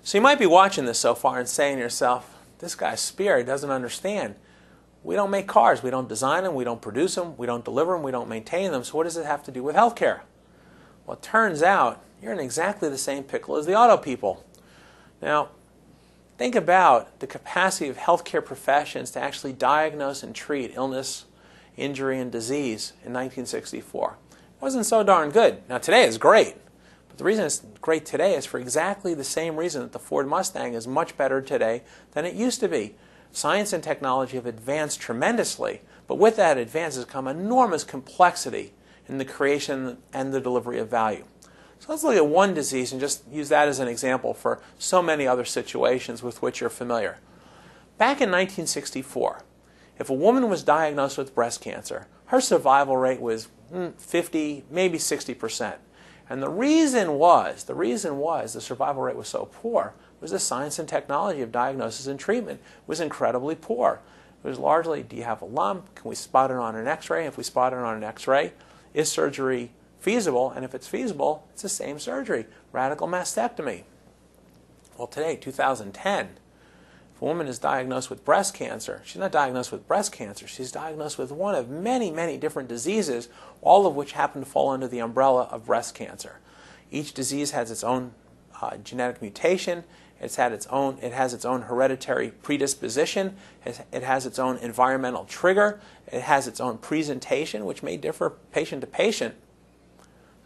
So you might be watching this so far and saying to yourself, this guy's spirit doesn't understand. We don't make cars. We don't design them. We don't produce them. We don't deliver them. We don't maintain them. So what does it have to do with healthcare? Well, it turns out you're in exactly the same pickle as the auto people. Now, think about the capacity of healthcare professions to actually diagnose and treat illness, injury, and disease in 1964. It wasn't so darn good. Now, today is great. But the reason it's great today is for exactly the same reason that the Ford Mustang is much better today than it used to be. Science and technology have advanced tremendously, but with that advance has come enormous complexity in the creation and the delivery of value. So let's look at one disease and just use that as an example for so many other situations with which you're familiar. Back in 1964, if a woman was diagnosed with breast cancer, her survival rate was 50, maybe 60%. And the reason was the survival rate was so poor was the science and technology of diagnosis and treatment was incredibly poor. It was largely, do you have a lump? Can we spot it on an x-ray? If we spot it on an x-ray, is surgery feasible? And if it's feasible, it's the same surgery, radical mastectomy. Well, today, 2010, if a woman is diagnosed with breast cancer, she's not diagnosed with breast cancer, she's diagnosed with one of many, many different diseases, all of which happen to fall under the umbrella of breast cancer. Each disease has its own genetic mutation. It has its own hereditary predisposition. It has its own environmental trigger. It has its own presentation, which may differ patient to patient.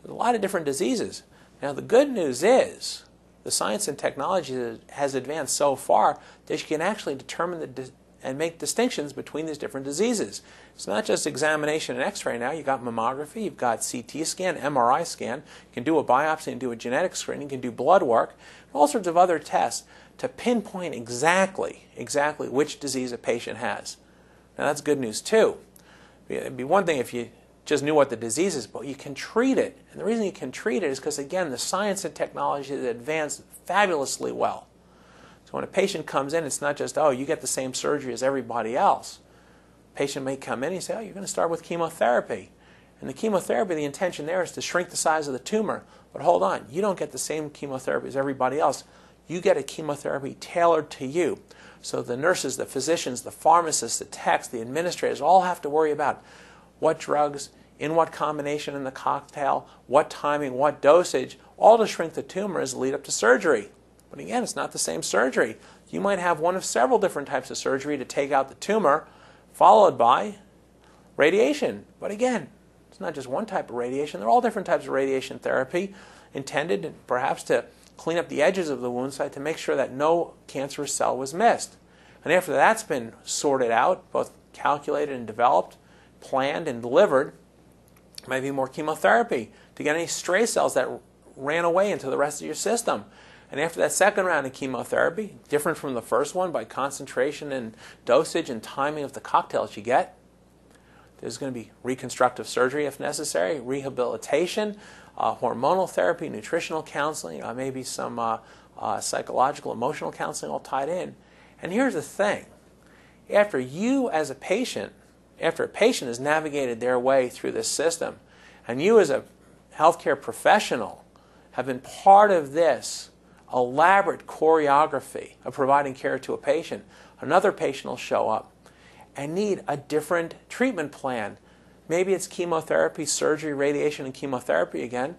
There's a lot of different diseases. Now, the good news is the science and technology has advanced so far that you can actually determine and make distinctions between these different diseases. It's not just examination and x-ray now. You've got mammography, you've got CT scan, MRI scan. You can do a biopsy and do a genetic screening. You can do blood work, all sorts of other tests to pinpoint exactly which disease a patient has. Now, that's good news too. It'd be one thing if you just knew what the disease is, but you can treat it. And the reason you can treat it is because, again, the science and technology has advanced fabulously well. So when a patient comes in, it's not just, oh, you get the same surgery as everybody else. A patient may come in and say, oh, you're going to start with chemotherapy. And the chemotherapy, the intention there is to shrink the size of the tumor. But hold on, you don't get the same chemotherapy as everybody else. You get a chemotherapy tailored to you. So the nurses, the physicians, the pharmacists, the techs, the administrators all have to worry about what drugs, in what combination in the cocktail, what timing, what dosage, all to shrink the tumor as a lead up to surgery. But again, it's not the same surgery. You might have one of several different types of surgery to take out the tumor, followed by radiation. But again, it's not just one type of radiation. They're all different types of radiation therapy intended perhaps to clean up the edges of the wound site to make sure that no cancerous cell was missed. And after that's been sorted out, both calculated and developed, planned and delivered, might be more chemotherapy to get any stray cells that ran away into the rest of your system. And after that second round of chemotherapy, different from the first one by concentration and dosage and timing of the cocktails you get, there's going to be reconstructive surgery if necessary, rehabilitation, hormonal therapy, nutritional counseling, maybe some psychological, emotional counseling all tied in. And here's the thing. After a patient has navigated their way through this system, and you as a healthcare professional have been part of this elaborate choreography of providing care to a patient, another patient will show up and need a different treatment plan. Maybe it's chemotherapy, surgery, radiation, and chemotherapy again,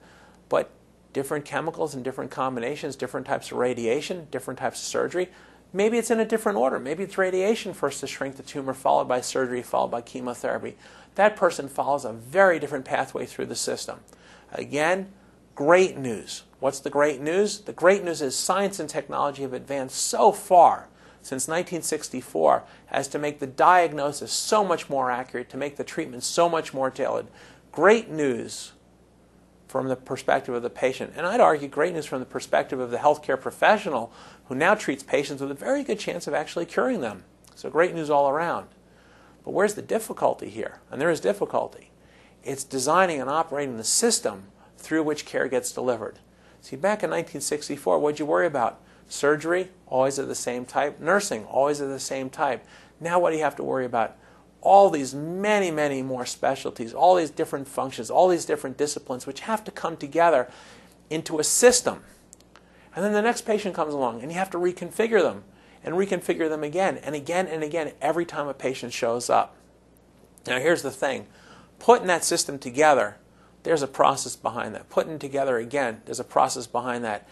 but different chemicals and different combinations, different types of radiation, different types of surgery. Maybe it's in a different order. Maybe it's radiation first to shrink the tumor, followed by surgery, followed by chemotherapy. That person follows a very different pathway through the system. Again, great news. What's the great news? The great news is science and technology have advanced so far since 1964 as to make the diagnosis so much more accurate, to make the treatment so much more tailored. Great news from the perspective of the patient. And I'd argue great news from the perspective of the healthcare professional who now treats patients with a very good chance of actually curing them. So great news all around. But where's the difficulty here? And there is difficulty. It's designing and operating the system through which care gets delivered. See, back in 1964, what did you worry about? Surgery, always of the same type. Nursing, always of the same type. Now what do you have to worry about? All these many, many more specialties, all these different functions, all these different disciplines which have to come together into a system. And then the next patient comes along, and you have to reconfigure them and reconfigure them again and again and again every time a patient shows up. Now here's the thing. Putting that system together, there's a process behind that. Putting it together again, there's a process behind that.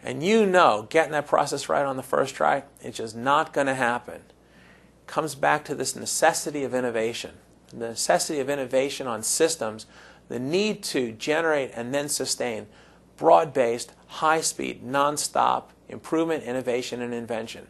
And you know, getting that process right on the first try, it's just not going to happen. It comes back to this necessity of innovation. The necessity of innovation on systems, the need to generate and then sustain broad-based, high-speed, non-stop improvement, innovation, and invention.